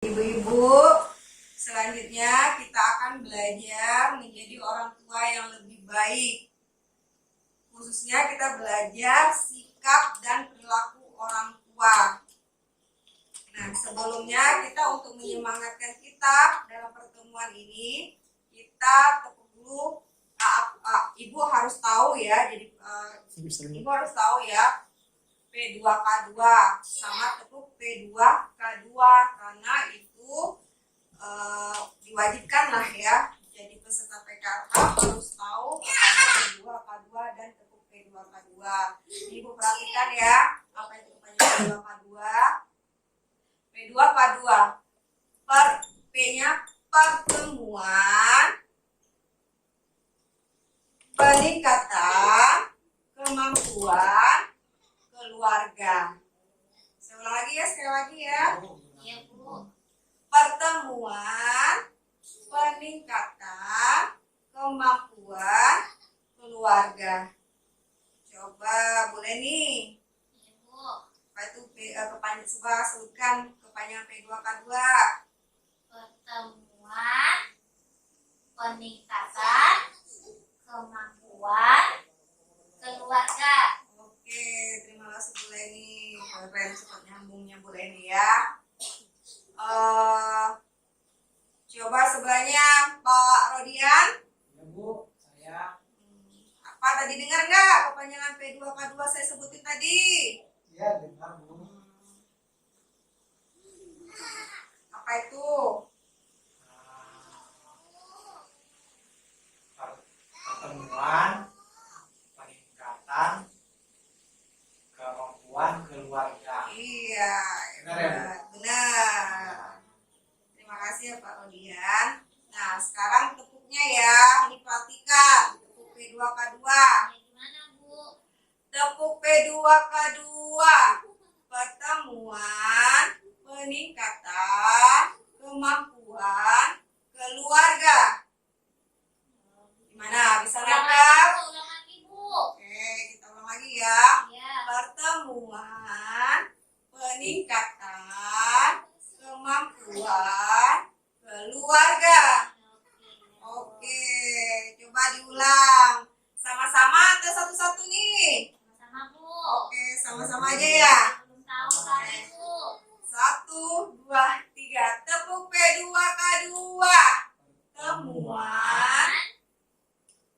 Ibu-ibu, selanjutnya kita akan belajar menjadi orang tua yang lebih baik. Khususnya kita belajar sikap dan perilaku orang tua. Nah, sebelumnya kita untuk menyemangatkan kita dalam pertemuan ini, kita tepuk dulu. Ibu harus tahu ya, jadi ibu harus tahu ya. P2K2 sama tepuk P2K2 karena itu diwajibkan lah ya, jadi peserta PKK harus tahu katanya P2K2 dan tepuk P2K2. Ibu perhatikan ya, apa itu kepanjangan P2K2. P2K2 P-nya pertemuan, peningkatan kemampuan keluarga. Saya ulang lagi ya, sekali lagi ya. Iya, Bu. Pertemuan, peningkatan kemampuan keluarga. Coba boleh nih. Iya, Bu. Apa itu coba sebutkan kepanjangan P2K2. Pertemuan, peningkatan kemampuan keluarga. Oke, terima kasih Bu Leni. Keren cepat nyambungnya Bu Leni ya. Coba sebelahnya Pak Rodian. Ya Bu, saya. Apa tadi dengar nggak kepanjangan P2K2 saya sebutin tadi? Ya dengar Bu. Apa itu? Pertemuan, peningkatan kemampuan keluarga. Iya, Benar ya, Bu? benar. Terima kasih ya Pak Rodian. Nah, sekarang tepuknya ya. Ini perhatikan, tepuk P2K2. Ya, gimana, Bu? Tepuk P2K2. Pertemuan, peningkatan kemampuan keluarga. Gimana? Bisa Ulang nangkap? lagi, Bu. Ulang lagi, Bu. Oke, kita ulang lagi ya. Iya. Pertemuan, peningkatan kemampuan keluarga. Oke, coba diulang. Sama-sama atau satu-satu nih? Sama-sama, Bu. Oke, sama-sama aja ya. Belum tahu tadi, Bu. 1, 2, 3. Tepuk P2K2. Temuan,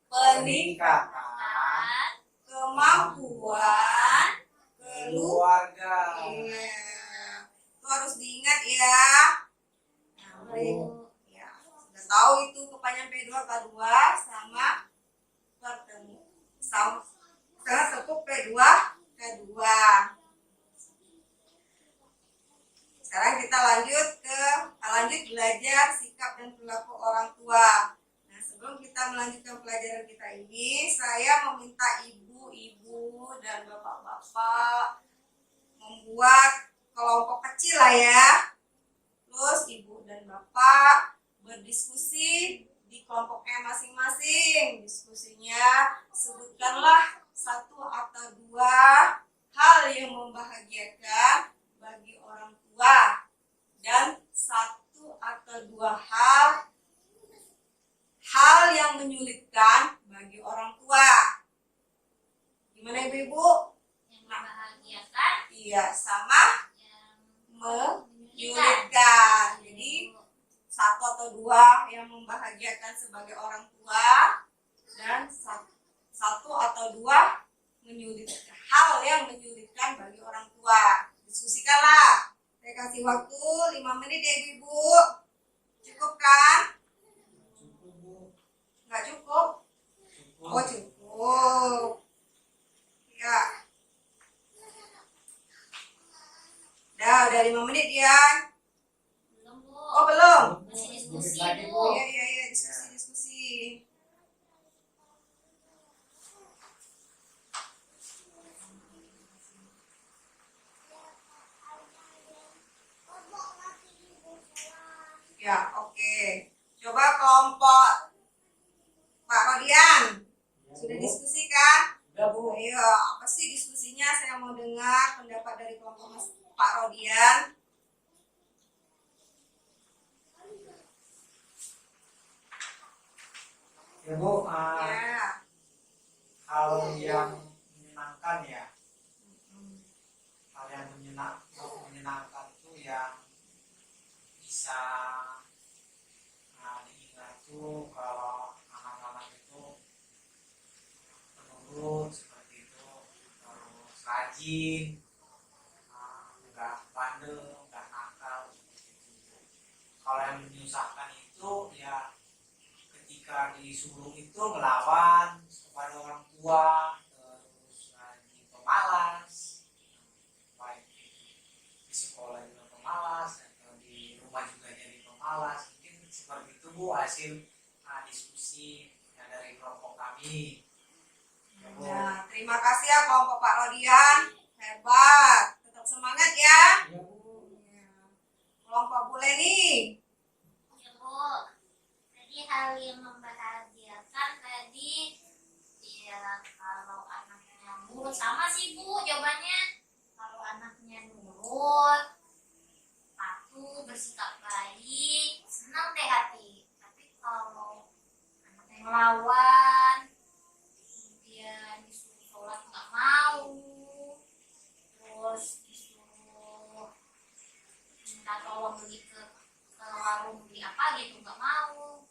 peningkatan Peningkatan kemampuan keluarga. keluarga. Iya. Itu harus diingat ya. Nah, baik. Ya, sudah tahu itu kepanjangan P2K2 sama sekarang tepuk P2K2. Sekarang kita lanjut belajar sikap dan perilaku orang tua. Nah, sebelum kita melanjutkan pelajaran kita ini, saya meminta ibu-ibu dan bapak-bapak membuat kelompok kecil lah ya. Terus ibu dan bapak berdiskusi di kelompoknya masing-masing. Diskusinya sebutkanlah 1 atau 2 hal yang membahagiakan bagi orang tua dan 1 atau 2 hal yang menyulitkan bagi orang tua. Gimana ibu-ibu? Yang membahagiakan, Iya, sama yang menyulitkan. Jadi 1 atau 2 yang membahagiakan sebagai orang tua dan 1 atau 2 hal yang menyulitkan bagi orang tua. Diskusikanlah. Saya kasih waktu 5 menit ya ibu. Cukup kan? Cukup Bu. Nggak cukup? Cukup. Oh cukup. Ya. Udah 5 menit ya. belum, Bu. Oh belum? Masih diskusi, Lagi, Bu. Iya, diskusi. Ya, oke. Coba kelompok Pak Rodian, Ya, sudah Bu. diskusi kan? Sudah Bu. Ayo, apa sih diskusinya? Saya mau dengar pendapat dari kelompok Pak Rodian. Ya Bu, Ya. hal yang menyenangkan ya, Mm. hal yang menyenangkan itu yang bisa diingat tuh kalau anak-anak itu penurut seperti itu, terus rajin, nggak bandel, nggak nakal seperti itu. Kalau yang menyusahkan itu ya ketika disuruh itu melawan kepada orang tua, terus jadi pemalas, baik itu di sekolah juga pemalas atau di rumah juga jadi pemalas. Mungkin seperti itu Bu hasil diskusi dari kelompok kami. Ya, Bu. Ya, terima kasih ya kelompok Pak Rodian. Hebat. Tetap semangat ya. Ya, Bu. Ya. Kelompok Bu Leni. Ya Bu. Tadi hal yang membahagiakan tadi ya kalau anaknya nurut sama sih Bu jawabannya. Kalau anaknya nurut, patuh, bersikap baik, senang deh hati. Tapi kalau anaknya ngelawan, kemudian disuruh sholat nggak mau, terus disuruh minta tolong beli ke warung beli apa gitu nggak mau,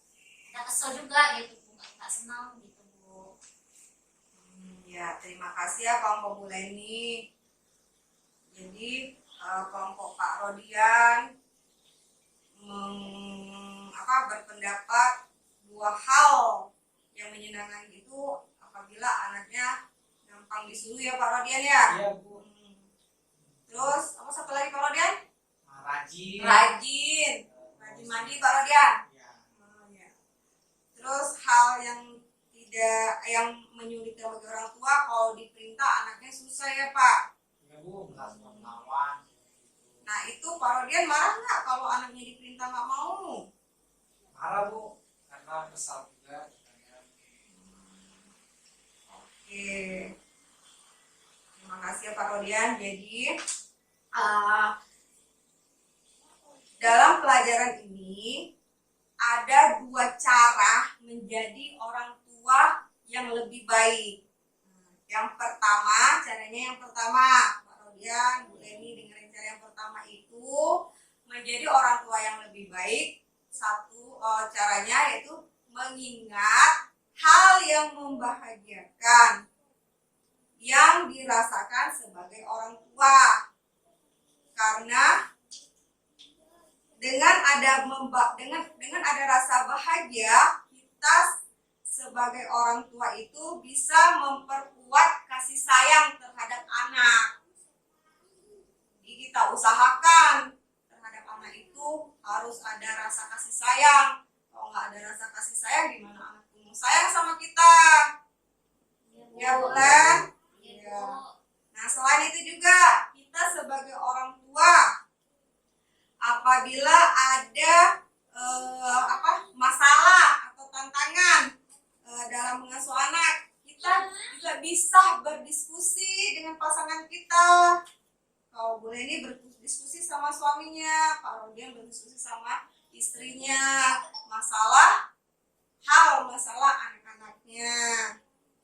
kita kesel juga gitu Bu, nggak senang gitu Bu. Ya, terima kasih ya kelompok Bu Leni. Jadi kelompok Pak Rodian berpendapat dua hal yang menyenangkan itu apabila anaknya gampang disuruh ya Pak Rodian ya. Iya, Bu. Terus apa satu lagi Pak Rodian? Rajin. Rajin mandi Pak Rodian. Ya. Oh, ya. Terus hal yang menyulitkan bagi orang tua kalau diperintah anaknya susah ya Pak. Ya, Bu, melakukan melawan. Nah itu Pak Rodian marah nggak kalau anaknya diperintah nggak mau? Marah Bu, karena kesal juga. Oke, terima kasih ya Pak Rodian. Jadi uh, dalam pelajaran ini ada dua cara menjadi orang tua yang lebih baik. Yang pertama, caranya yang pertama, Pak Rodian, Bu Leni dengerin cara yang pertama itu menjadi orang tua yang lebih baik. Satu caranya yaitu mengingat hal yang membahagiakan yang dirasakan sebagai orang tua. Karena dengan ada rasa bahagia, kita sebagai orang tua itu bisa memperkuat kasih sayang terhadap anak. Jadi kita usahakan terhadap anak itu harus ada rasa kasih sayang. Kalau nggak ada rasa kasih sayang, gimana anak itu mau sayang sama kita? Ya Bu Len? Iya. Nah selain itu juga kita sebagai orang tua apabila ada masalah atau tantangan dalam mengasuh anak, kita juga bisa berdiskusi dengan pasangan kita. Kalau Bu Leni berdiskusi sama suaminya, Pak Rodian berdiskusi sama istrinya, masalah anak-anaknya.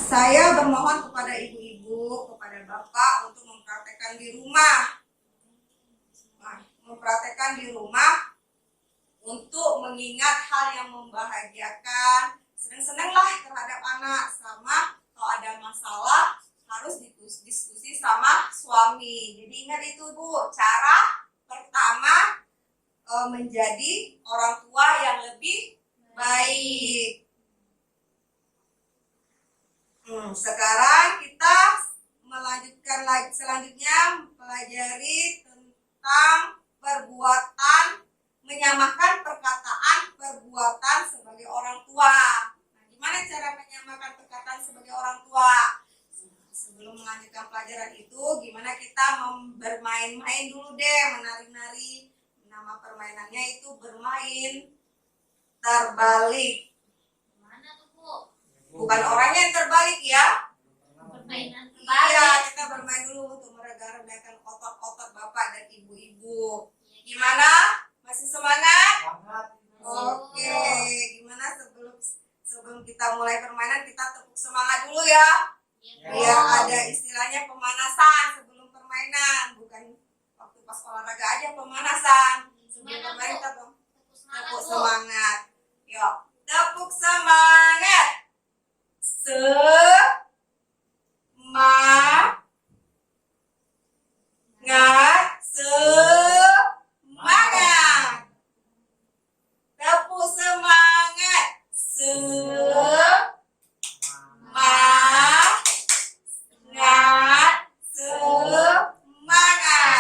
Saya bermohon kepada ibu-ibu, kepada bapak untuk mempraktekkan di rumah. Untuk mengingat hal yang membahagiakan, senang-senanglah terhadap anak, sama kalau ada masalah harus diskusi sama suami. Jadi ingat itu Bu, cara pertama menjadi orang tua yang lebih baik. Sekarang kita melanjutkan lagi, selanjutnya mempelajari tentang menyamakan perkataan perbuatan sebagai orang tua. Nah, gimana cara menyamakan perkataan sebagai orang tua? Sebelum melanjutkan pelajaran itu, gimana kita bermain-main dulu deh, menari-nari. Nama permainannya itu bermain terbalik. Mana tuh Bu? Bukan orangnya yang terbalik ya. Permainan Iya, terbalik. kita bermain dulu untuk merega-regakan otot-otot bapak dan ibu-ibu. Gimana? Masih semangat? Semangat. Oke, gimana sebelum kita mulai permainan kita tepuk semangat dulu ya. Iya, Biar Bu. ada istilahnya pemanasan sebelum permainan, bukan waktu pas olahraga aja pemanasan. Sebelum Gimana, permainan Bu? kita Tepuk semangat, tepuk Bu. semangat. Yuk, tepuk semangat. Semangat. Tepuk semangat. Semangat.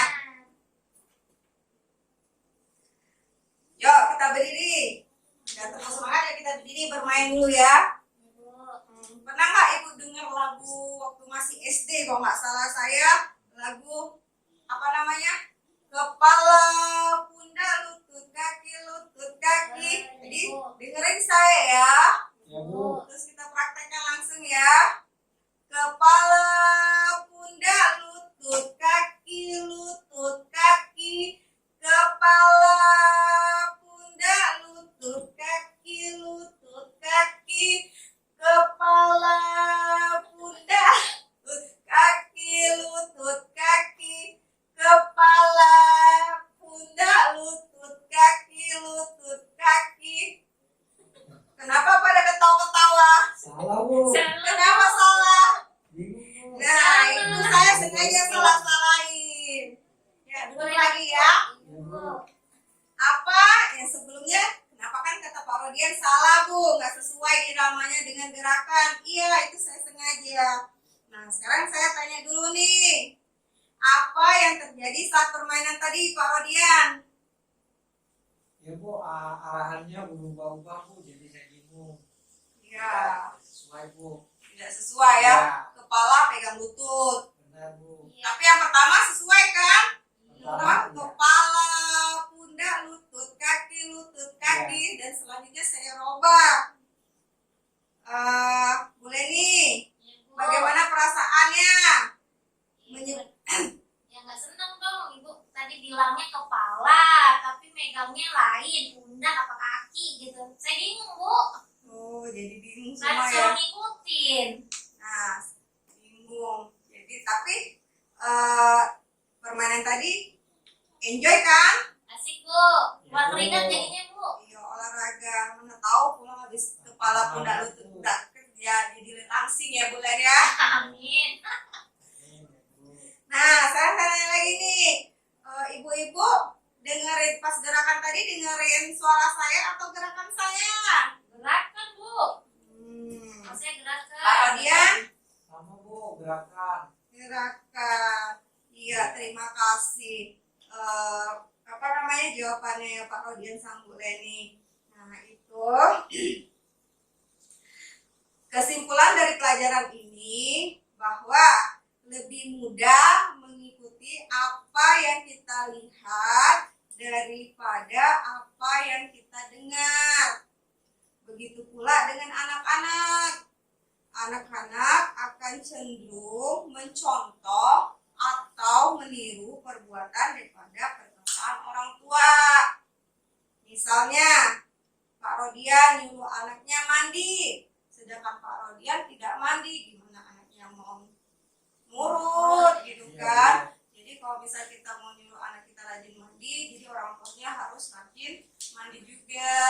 Yuk kita berdiri. Udah tepuk semangat ya, kita berdiri bermain dulu ya. Pernah nggak ibu dengar lagu waktu masih SD kalau nggak salah saya, lagu apa namanya? Kepala, pundak, lutut kaki. Jadi dengerin saya ya. Ya, Bu. Terus kita praktekkan langsung ya. Kepala, pundak, lutut kaki. Kepala, pundak, lutut kaki. Kepala, pundak, lutut kaki. Kepala, pundak, lutut kaki. Kenapa pada ketawa-ketawa? Salah, Bu. Kenapa salah? Bingung, Bu. Nah, itu saya sengaja salah-salahin. Ya, dulu lagi ya. Apa yang sebelumnya? Kenapa kan kata Pak Rodian salah, Bu? Nggak sesuai namanya dengan gerakan. Iya, itu saya sengaja. Nah, sekarang saya tanya dulu nih. Apa yang terjadi saat permainan tadi, Pak Rodian? Ya, Bu, arahannya berubah-ubah, Bu. Jadi saya bingung. Ya, Sesuai, Bu. tidak sesuai ya. Ya. Kepala pegang lutut. Benar, Bu. Tapi yang pertama sesuai kan? Pertama, ya. Kepala, pundak, lutut kaki, dan selanjutnya saya robah. Bu Leni, bagaimana perasaannya? Menye- Ya nggak seneng dong, Ibu tadi bilangnya kepala, tapi megangnya lain, pundak apa kaki gitu. Saya bingung, Bu. Oh, jadi bingung Saya semua ya? suruh ngikutin. Nah, bingung. Jadi tapi permainan tadi enjoy kan? Asik, Bu. Keluar Ya, Bu. keringat jadinya, Bu. Iya, olahraga. Mana tahu pulang habis kepala pundak lutut udah kerja jadi langsing ya bulan ya. Amin. Amin, ya, Bu. Nah, saya tanya lagi nih, ibu-ibu dengerin pas gerakan tadi, dengerin suara saya atau gerakan saya? Gerakan, Bu. Maksudnya gerakan. Pak Rodian? Sama, Bu, gerakan. Gerakan. Iya, terima kasih. Apa namanya jawabannya Pak Rodian sama Bu Leni. Nah, itu kesimpulan dari pelajaran ini bahwa lebih mudah mengikuti apa yang kita lihat daripada apa yang kita dengar. Begitu pula dengan anak-anak. Anak-anak akan cenderung mencontoh atau meniru perbuatan daripada perkataan orang tua. Misalnya, Pak Rodian nyuruh anaknya mandi, sedangkan Pak Rodian tidak mandi, gimana anaknya mau nurut gitu kan? Jadi kalau misalnya kita mau nyuruh anak kita rajin mandi, jadi orang tuanya harus rajin mandi juga.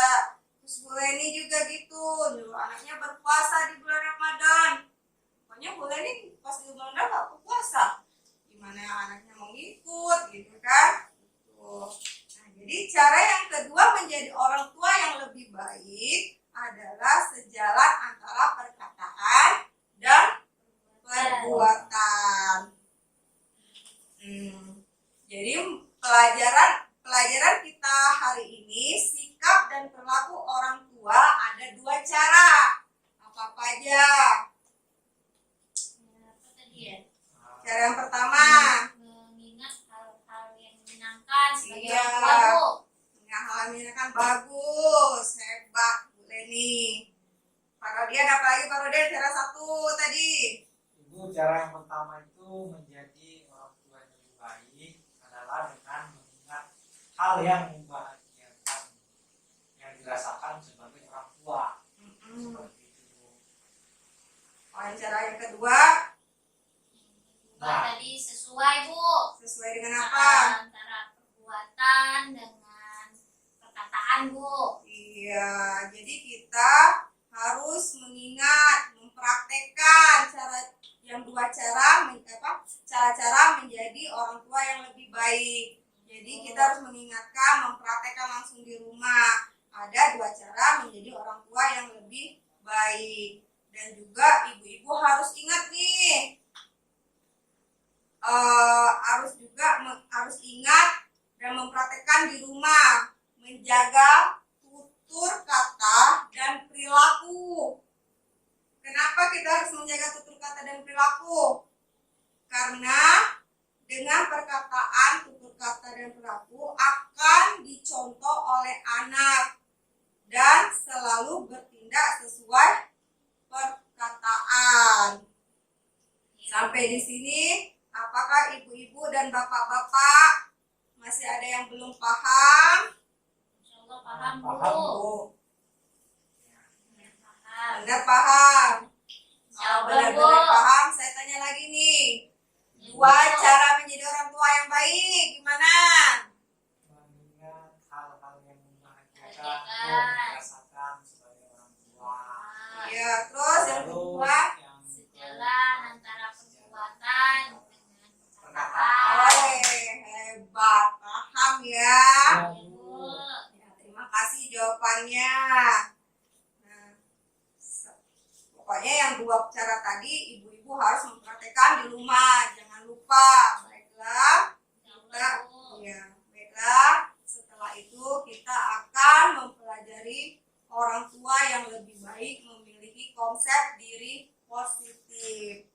Terus Bu Leni juga gitu, nyuruh anaknya berpuasa di bulan Ramadan. Pokoknya Bu Leni pas di bulan Ramadan gak berpuasa, gimana anaknya mau ngikut gitu kan? Tuh. Nah, jadi cara yang kedua menjadi orang tua yang lebih baik adalah sejalan antara perkataan dan perbuatan. Jadi pelajaran kita hari ini, sikap dan perilaku orang tua ada dua cara. Apa aja? Apa tadi ya? Cara yang pertama, Mengingat hal-hal yang menyenangkan sebagai Iya. orang tua, Bu. mengalami kan bagus, hebat Bu Leni. Pak Rodian, apa lagi Pak Rodian? Cara satu tadi. Ibu, cara yang pertama itu menjadi orang tua yang lebih baik adalah dengan mengingat hal yang membahagiakan yang dirasakan sebagai orang tua. Seperti itu. Cara yang kedua Tadi sesuai Bu. sesuai dengan apa? Antara perbuatan dengan perkataan Bu. Iya, jadi kita harus mengingat, mempraktekkan cara-cara menjadi orang tua yang lebih baik. Jadi kita harus mengingatkan, mempraktekkan langsung di rumah. Ada 2 cara menjadi orang tua yang lebih baik. Dan juga ibu-ibu harus ingat nih, harus ingat dan mempraktekkan di rumah, menjaga tutur kata dan perilaku. Kenapa kita harus menjaga tutur kata dan perilaku? Karena dengan perkataan, tutur kata dan perilaku akan dicontoh oleh anak dan selalu bertindak sesuai perkataan. Sampai di sini, apakah ibu-ibu dan bapak-bapak masih ada yang belum paham? Insyaallah paham Bu. Paham Bu. Paham. Benar paham? Insyaallah Bu. Benar-benar paham. Saya tanya lagi nih. 2 cara menjadi orang tua yang baik gimana? Mengingat hal-hal yang membahagiakan Membahagiakan. dirasakan sebagai orang tua. Ya, terus yang kedua, yang Sejalan antara perbuatan dengan Perkataan. perkataan. hebat, paham ya. Bu. Ya, terima kasih jawabannya. Nah, pokoknya yang 2 cara tadi ibu-ibu harus mempraktekkan di rumah, jangan lupa. Baiklah. Insyaallah Bu. Ya, baiklah. Setelah itu kita akan mempelajari orang tua yang lebih baik memiliki konsep diri positif.